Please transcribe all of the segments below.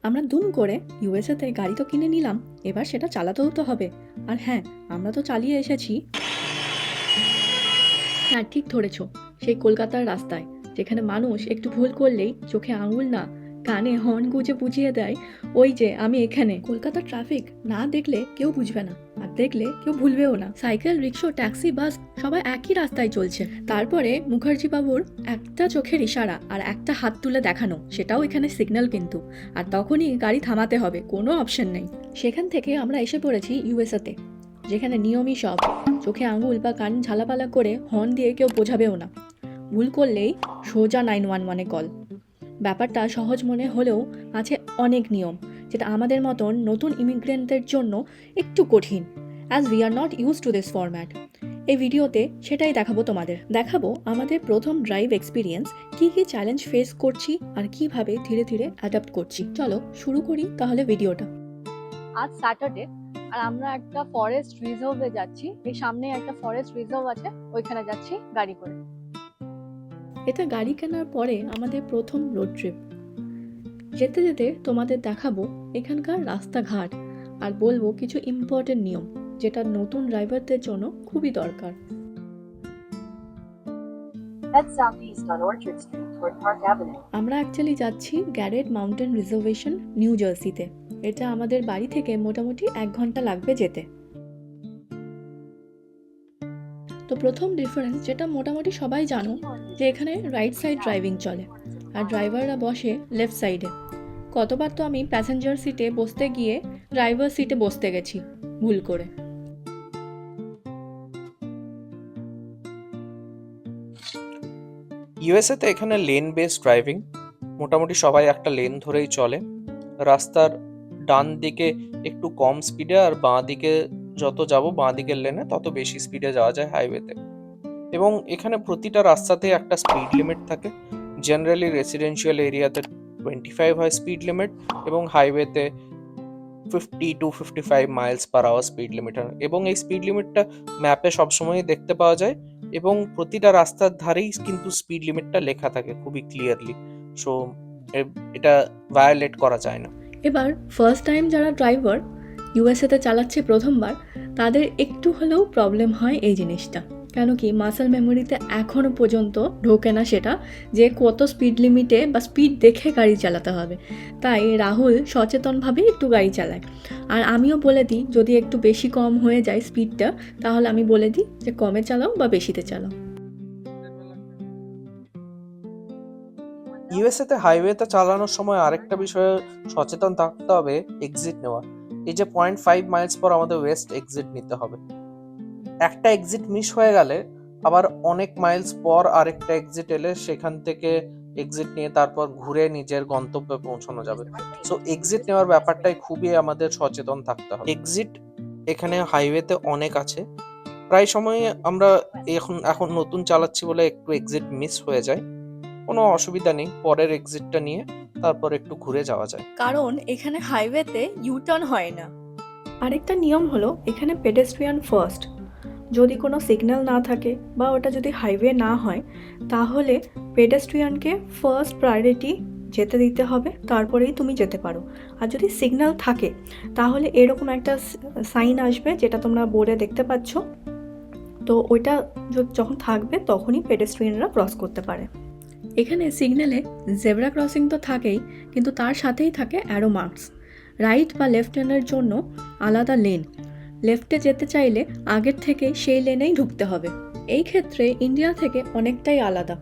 আমরা দুম করে ইউএসএতে গাড়ি তো কিনে নিলাম, এবার সেটা চালাতেও তো হবে। আর হ্যাঁ, আমরা তো চালিয়ে এসেছি। হ্যাঁ, ঠিক ধরেছ, সেই কলকাতার রাস্তায়, যেখানে মানুষ একটু ভুল করলেই চোখে আঙুল না কানে হর্ন গুঁজে বুঝিয়ে দেয় ওই যে আমি এখানে। কলকাতার ট্রাফিক না দেখলে কেউ বুঝবে না, আর দেখলে কেউ ভুলবেও না। সাইকেল, রিক্সা, ট্যাক্সি, বাস সবাই একই রাস্তায় চলছে। তারপরে মুখার্জি বাবুর একটা চোখের ইশারা আর একটা হাত তুলে দেখানো, সেটাও এখানে সিগন্যাল কিন্তু। আর তখনই গাড়ি থামাতে হবে, কোনো অপশন নেই। সেখান থেকে আমরা এসে পড়েছি ইউএসএতে, যেখানে নিয়মই সব। চোখে আঙুল বা কান ঝালাপালা করে হর্ন দিয়ে কেউ বোঝাবেও না। ভুল করলেই সোজা 911-এ কল। ব্যাপারটা সহজ মনে হলেও আছে অনেক নিয়ম, যেটা আমাদের মতন নতুন ইমিগ্রেন্টদের জন্য একটু কঠিন, as we are not use to this format. এই ভিডিওতে সেটাই দেখাবো তোমাদের। দেখাবো আমাদের প্রথম ড্রাইভ এক্সপিরিয়েন্স, কী কী চ্যালেঞ্জ ফেস করছি আর কিভাবে ধীরে ধীরে অ্যাডাপ্ট করছি। চলো শুরু করি তাহলে ভিডিওটা। আজ স্যাটারডে, আর আমরা একটা ফরেস্ট রিজার্ভে যাচ্ছি। এই সামনে একটা ফরেস্ট রিজার্ভ আছে, ওইখানে যাচ্ছি গাড়ি করে। এটা গাড়ি কেনার পরে আমাদের প্রথম রোড ট্রিপ। যেতে যেতে তোমাদের দেখাবো এখানকার রাস্তাঘাট, আর বলবো কিছু ইম্পর্টেন্ট নিয়ম যেটা নতুন ড্রাইভারদের জন্য খুবই দরকার। আমরা অ্যাকচুয়ালি যাচ্ছি গ্যারেট মাউন্টেন রিজার্ভেশন, নিউ জার্সিতে। এটা আমাদের বাড়ি থেকে মোটামুটি 1 ঘন্টা লাগবে যেতে। তো প্রথম ডিফারেন্স যেটা মোটামুটি সবাই জানো, যে এখানে রাইট সাইড ড্রাইভিং চলে আর ড্রাইভাররা বসে লেফট সাইডে। কতবার তো আমি প্যাসেঞ্জার সিটে বসতে গিয়ে ড্রাইভার সিটে বসতে গেছি ভুল করে। ইউএসএতে এখানে লেন বেসড ড্রাইভিং, মোটামুটি সবাই একটা লেন ধরেই চলে। রাস্তার ডান দিকে একটু কম স্পিডে আর বাঁ দিকে যত যাব বাঁ দিকের লেনে তত বেশি স্পিডে যাওয়া যায় হাইওয়েতে। এবং এখানে প্রতিটা রাস্তাতে একটা স্পিড লিমিট থাকে। জেনারেলি রেসিডেন্সিয়াল এরিয়াতে 25 হয় স্পিড লিমিট, এবং হাইওয়েতে 50 to 55 miles per hour speed limit. এবং এই স্পিড লিমিটটা ম্যাপে সবসময় দেখতে পাওয়া যায়, এবং প্রতিটা রাস্তার ধারেই কিন্তু স্পিড লিমিটটা লেখা থাকে খুবই ক্লিয়ারলি। সো এটা ভায়োলেট করা যায় না। এবার ফার্স্ট টাইম যারা ড্রাইভার ইউএসএতে চালাচ্ছে প্রথমবার, তাদের একটু হলেও প্রবলেম হয় এই জিনিসটা। কেন কি মাসেল মেমোরিতে এখনও পর্যন্ত ঢোকে না সেটা, যে কত স্পিড লিমিটে বা স্পিড দেখে গাড়ি চালাতে হবে। তাই রাহুল সচেতনভাবে একটু গাড়ি চালায়, আর আমিও বলে দিই যদি একটু বেশি কম হয়ে যায় স্পিডটা, তাহলে আমি বলে দিই যে কমে চালাও বা বেশিতে চালাও। ইউএসএতে হাইওয়েতে চালানোর সময় আরেকটা বিষয়ে সচেতন থাকতে হবে, এক্সিট নেওয়া। এই যে 0.5 মাইলস পর আমাদের ওয়েস্ট এক্সিট নিতে হবে। একটা এক্সিট মিস হয়ে গেলে আবার অনেক মাইলস পর আরেকটা এক্সিট এলে সেখান থেকে এক্সিট নিয়ে তারপর ঘুরে নিজের গন্তব্যে পৌঁছানো যাবে। সো এক্সিট নেওয়ার ব্যাপারটাই খুবই আমাদের সচেতন থাকতে হবে। এক্সিট এখানে হাইওয়েতে অনেক আছে। প্রায় সময় আমরা এখন নতুন চালাচ্ছি বলে একটু এক্সিট মিস হয়ে যায়, কোনো অসুবিধা নেই, পরের এক্সিটটা নিয়ে তারপর একটু ঘুরে যাওয়া যায়। কারণ এখানে হাইওয়েতে ইউটার্ন হয় না। আরেকটা নিয়ম হলো এখানে পেডেস্ট্রিয়ান ফার্স্ট। যদি কোনো সিগন্যাল না থাকে বা ওটা যদি হাইওয়ে না হয়, তাহলে পেডেস্ট্রিয়ানকে ফার্স্ট প্রায়োরিটি যেতে দিতে হবে, তারপরেই তুমি যেতে পারো। আর যদি সিগন্যাল থাকে তাহলে এরকম একটা সাইন আসবে, যেটা তোমরা বোর্ডে দেখতে পাচ্ছ। তো ওইটা যখন থাকবে তখনই পেডেস্ট্রিয়ানরা ক্রস করতে পারে। এখানে সিগন্যালে জেব্রা ক্রসিং তো থাকেই, কিন্তু তার সাথেই থাকে অ্যারো মার্কস। রাইট বা লেফট হ্যান্ডের জন্য আলাদা লেন। লেফটে যেতে চাইলে আগের থেকে সেই লেনেই ঢুকতে হবে। এই ক্ষেত্রে ইন্ডিয়া থেকে অনেকটাই আলাদা।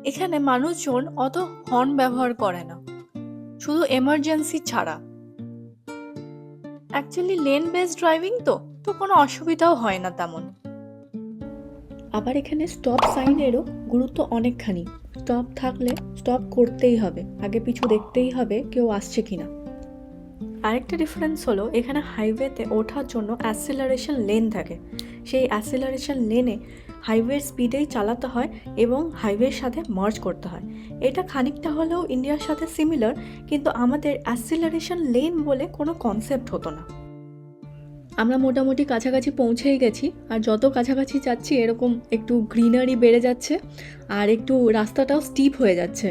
এখানে মানুষজন অত হর্ন ব্যবহার করে না, শুধু এমার্জেন্সি ছাড়া। অ্যাকচুয়ালি লেন বেসড ড্রাইভিং তো কোনো অসুবিধাও হয় না তেমন। আবার এখানে স্টপ সাইনেরও গুরুত্ব অনেকখানি। স্টপ থাকলে স্টপ করতেই হবে, আগে পিছু দেখতেই হবে কেউ আসছে কিনা। আরেকটা ডিফারেন্স হলো এখানে হাইওয়েতে ওঠার জন্য অ্যাসেলারেশন লেন থাকে। সেই অ্যাসেলারেশন লেনে হাইওয়ের স্পিডেই চালাতে হয় এবং হাইওয়ের সাথে মার্জ করতে হয়। এটা খানিকটা হলেও ইন্ডিয়ার সাথে সিমিলার, কিন্তু আমাদের অ্যাসেলারেশন লেন বলে কোনো কনসেপ্ট হতো না। আমরা মোটামুটি কাছাকাছি পৌঁছেই গেছি, আর যত কাছাকাছি যাচ্ছি এরকম একটু গ্রিনারি বেড়ে যাচ্ছে আর একটু রাস্তাটাও স্টিপ হয়ে যাচ্ছে।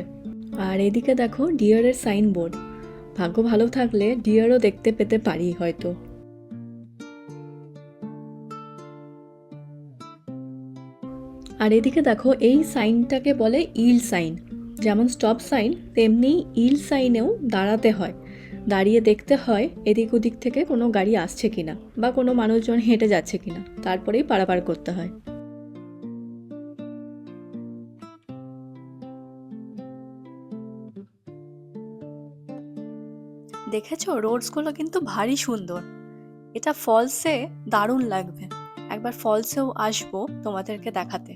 আর এদিকে দেখো ডিয়ারের সাইনবোর্ড, ভাগ্য ভালো থাকলে ডিয়ারও দেখতে পেতে পারি হয়তো। আর এদিকে দেখো এই সাইনটাকে বলে ইল সাইন। যেমন স্টপ সাইন তেমনি ইল সাইনেও দাঁড়াতে হয়, দাঁড়িয়ে দেখতে হয় এদিক ওদিক থেকে কোনো গাড়ি আসছে কিনা বা কোনো মানুষজন হেঁটে যাচ্ছে কিনা, তারপরেই পারাপার করতে হয়। দেখেছো রোডসগুলো কিন্তু ভারী সুন্দর, এটা ফলসে দারুণ লাগবে। একবার ফলসেও আসবো তোমাদেরকে দেখাতে।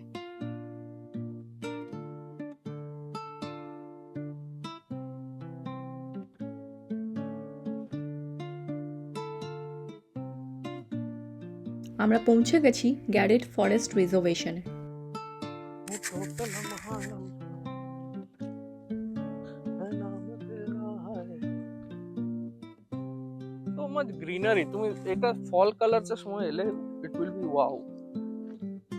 আমরা পৌঁছে গেছি গ্যারেট ফরেস্ট রিজার্ভেশনে। So much greenery, তুমি এটা ফল কালারস এর সময় এলে ইট উইল বি ওয়াও।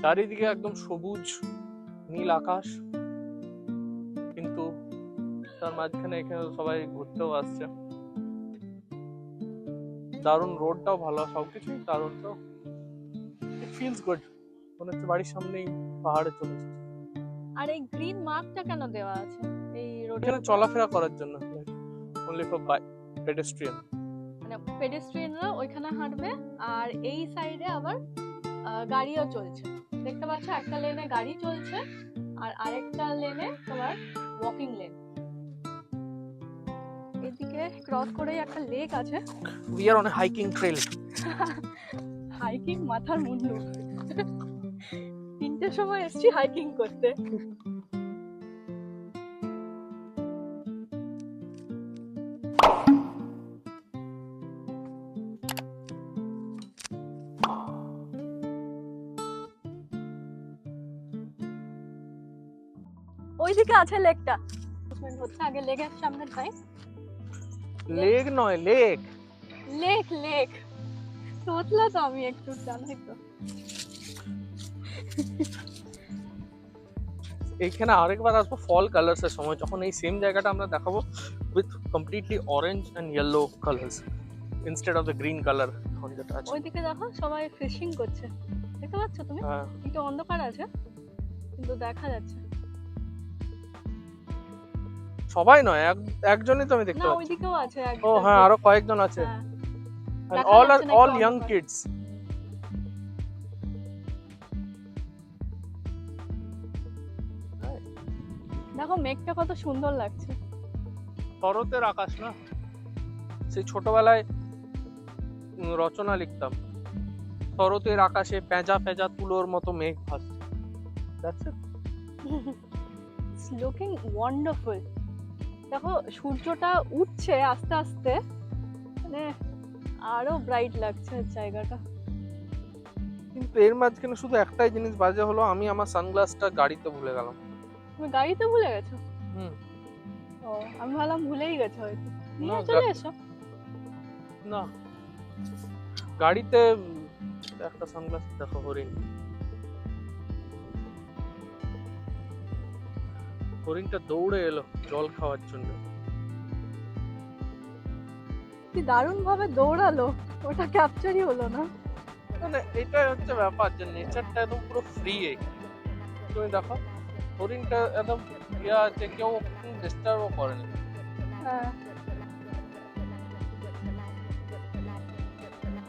চারিদিকে একদম সবুজ নীল আকাশ, কিন্তু তার মাঝখানে এখানে সবাই ঘুরতেও আসছে। দারুণ, রোডটাও ভালো, সবকিছুই দারুণ। তো ইট ফিলস গুড, মনে হচ্ছে বাড়ির সামনেই পাহাড়ে চলে এসেছি। আর এই গ্রিন মার্কটা কেন দেওয়া আছে এই রোডে? এখানে চলাফেরা করার জন্য, অনলি ফর পেডেস্ট্রিয়ান। মানে পেডেস্ট্রিয়ানরা ওইখানে হাঁটবে, আর এই সাইডে আবার গাড়িও চলছে। দেখতে পাচ্ছ একটা লেনে গাড়ি চলছে আর আরেকটা লেনে তোমার ওয়াকিং লেন। এদিকে ক্রস করেই একটা লেক আছে। We are on a hiking trail. Hiking মাথার মুন্ডু। 3টের সময় এসেছি হাইকিং করতে। ওইদিকে আছে লেকটা, হচ্ছে আগে লেকের সামনে যাই। লেক নয়, লেক। লেক লেক তোতলা তো আমি একটু জানাই তো। এইখানে আরেকবার আসবো ফল কালার্স এর সময়, যখন এই সেম জায়গাটা আমরা দেখাবো with completely orange and yellow colours instead of the green colour এখন যেটা আছে। ওইদিকে দেখো সবাই ফিশিং করছে, দেখতে পাচ্ছ তুমি? হ্যাঁ, একটু অন্ধকার আছে কিন্তু দেখা যাচ্ছে। সবাই নয়, একজনই তো আমি দেখতে না পাচ্ছি। ওইদিকেও আছে ও হ্যাঁ, আরো কয়েকজন আছে। হ্যাঁ, And দেখা all are যাচ্ছে না all একটু young অন্ধকার। kids. দেখো মেঘটা কত সুন্দর লাগছে। শরতের আকাশ না, সেই ছোটবেলায় রচনা লিখতাম, শরতের আকাশে পেঁজা পেঁজা তুলোর মতো মেঘ ভাসছে। That's it. It's looking wonderful. দেখো সূর্যটা উঠছে আস্তে আস্তে, মানে আরো ব্রাইট লাগছে জায়গাটা। কিন্তু এর মাঝখানে শুধু একটাই জিনিস বাজে হলো, আমি আমার সানগ্লাসটা গাড়িতে ভুলে গেলাম। তুমি গাড়িতে ভুলে গেছো? হুম। ও আমি ভাবলাম ভুলেই গেছো হয়তো। নিয়ে না, চলে এসো। না, গাড়িতে একটা সানগ্লাস দেখো, হরিণ। হরিণটা দৌড়ে এলো জল খাওয়ার জন্য। কি দারুণ ভাবে দৌড়ালো, ওটা ক্যাপচারই হলো না। মানে এটাই হচ্ছে ব্যাপার, যে নেচারটা একদম পুরো ফ্রি। তুমি দেখো হরিণটা একদম ইয়া আছে, কেউ ডিস্টার্বও করেনি। হ্যাঁ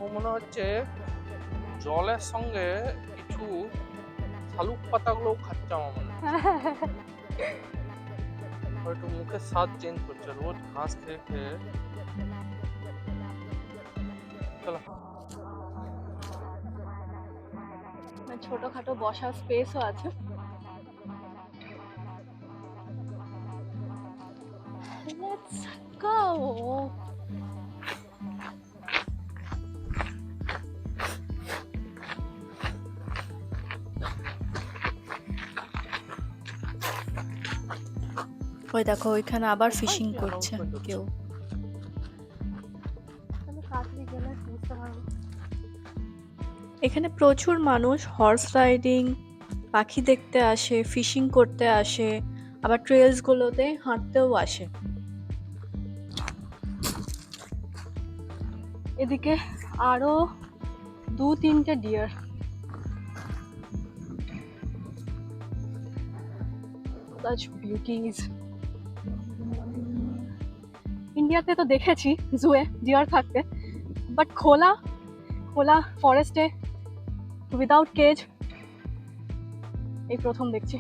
ও মনে হচ্ছে জলের সঙ্গে কিছু শালুক পাতাগুলো খাচ্ছে আমার মনে হয়। একটু মুখের স্বাদ চেঞ্জ করছে রোজ ঘাস খেয়ে খেয়ে। চলো, ছোটখাটো বসার স্পেসও আছে। Let's go. ওই দেখো ওইখানে আবার ফিশিং করছে কেউ। এখানে প্রচুর মানুষ হর্স রাইডিং, পাখি দেখতে আসে, ফিশিং করতে আসে, আবার ট্রেলসগুলোতে হাঁটতেও আসে। এদিকে আরো 2-3টে ডিয়ার। Such beauties. ইন্ডিয়াতে তো দেখেছি জুয়ে ডিয়ার থাকতে, বাট খোলা খোলা ফরেস্টে উইদাউট কেজ এই প্রথম দেখছি।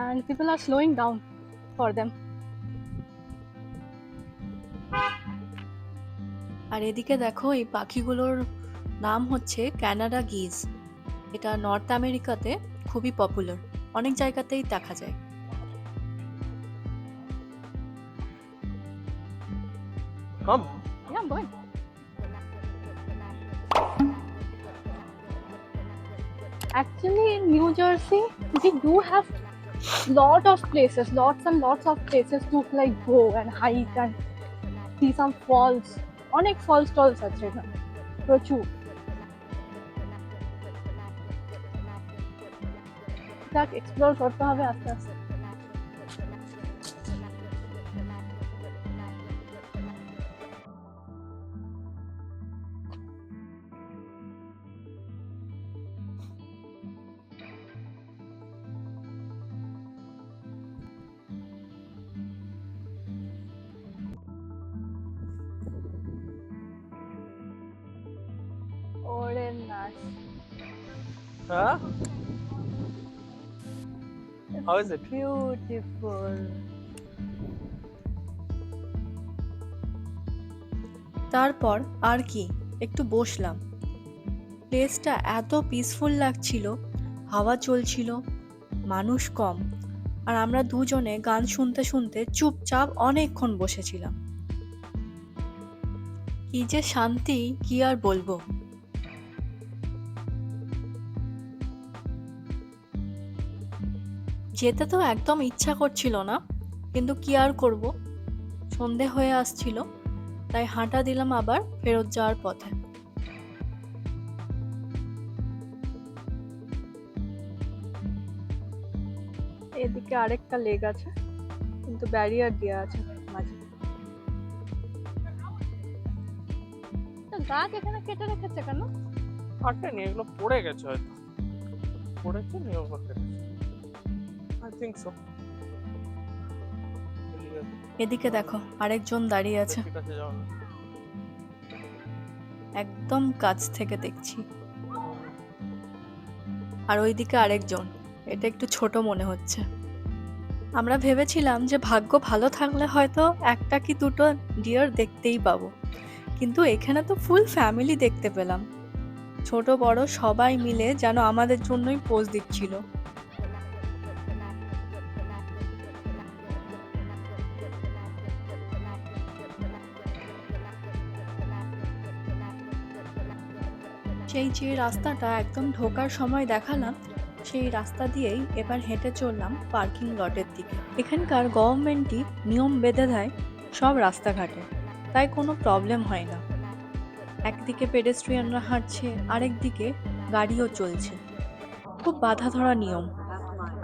And people are slowing down for them. আর এদিকে দেখো এই পাখিগুলোর নাম হচ্ছে কানাডা গিজ। এটা নর্থ আমেরিকাতে খুবই পপুলার, অনেক জায়গাতেই দেখা যায়। Come. Yeah, I'm going. Actually, in New Jersey, we do have lots and lots of places to like go and hike and see some falls. অনেক ফল স্টলস আছে এখানে প্রচুর। যাক, এক্সপ্লোর করতে হবে আস্তে আস্তে। ওরে নাচ। Huh? How is it? Beautiful. তারপর আর কি, একটু বসলাম। প্লেসটা এত পিসফুল লাগছিল, হাওয়া চলছিল, মানুষ কম, আর আমরা দুজনে গান শুনতে শুনতে চুপচাপ অনেকক্ষণ বসেছিলাম। কি যে শান্তি, কি আর বলবো। যেতে তো একদম ইচ্ছা করছিল না, কিন্তু কি আর করব, সন্ধে হয়ে আসছিল, তাই হাঁটা দিলাম আবার ফেরত যাওয়ার পথে। এদিকে আরেকটা লেক আছে, কিন্তু ব্যারিয়ার দেওয়া আছে মাঝে। গাছ এখানে কেটে রেখেছে কেন? কাটেনি, এগুলো পড়ে গেছে হয়তো, পড়েছে নিয়ে ওগুলো কেটেছে। I think so. এদিকে দেখো আরেকজন দাঁড়িয়ে আছে, ঠিক আছে, যাও না। একদম কাছ থেকে দেখছি। আর ওইদিকে আরেকজন, এটা একটু ছোট মনে হচ্ছে। আমরা ভেবেছিলাম যে ভাগ্য ভালো থাকলে হয়তো একটা কি দুটো ডিয়ার দেখতেই পাবো, কিন্তু এখানে তো ফুল ফ্যামিলি দেখতে পেলাম। ছোট বড় সবাই মিলে যেন আমাদের জন্যই পোজ দিচ্ছিল। সেই যে রাস্তাটা একদম ঢোকার সময় দেখালাম, সেই রাস্তা দিয়েই এবার হেঁটে চললাম পার্কিং লটের দিকে। এখানকার গভর্নমেন্টই নিয়ম বেঁধে দেয় সব রাস্তাঘাটে, তাই কোনো প্রবলেম হয় না। একদিকে পেডেস্ট্রিয়ানরা হাঁটছে, আরেক দিকে গাড়িও চলছে। খুব বাধা ধরা নিয়ম,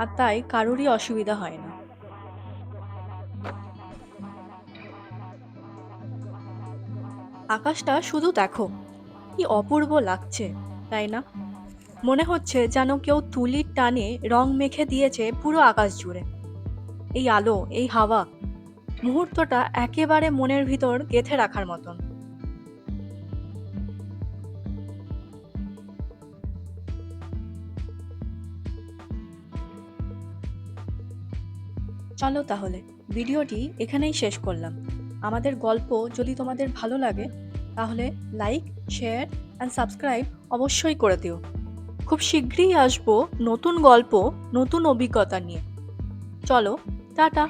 আর তাই কারোরই অসুবিধা হয় না। আকাশটা শুধু দেখো, কি অপূর্ব লাগছে, তাই না? মনে হচ্ছে যেন কেউ তুলির টানে রং মেখে দিয়েছে পুরো আকাশ জুড়ে। এই আলো, এই হাওয়া, মুহূর্তটা একেবারে মনের ভিতর গেঁথে রাখার মতন। চলো তাহলে ভিডিওটি এখানেই শেষ করলাম। আমাদের গল্প যদি তোমাদের ভালো লাগে তাহলে লাইক, শেয়ার অ্যান্ড সাবস্ক্রাইব অবশ্যই করে দিও। খুব শীঘ্রই আসবো নতুন গল্প, নতুন অভিজ্ঞতা নিয়ে। চলো, টাটা।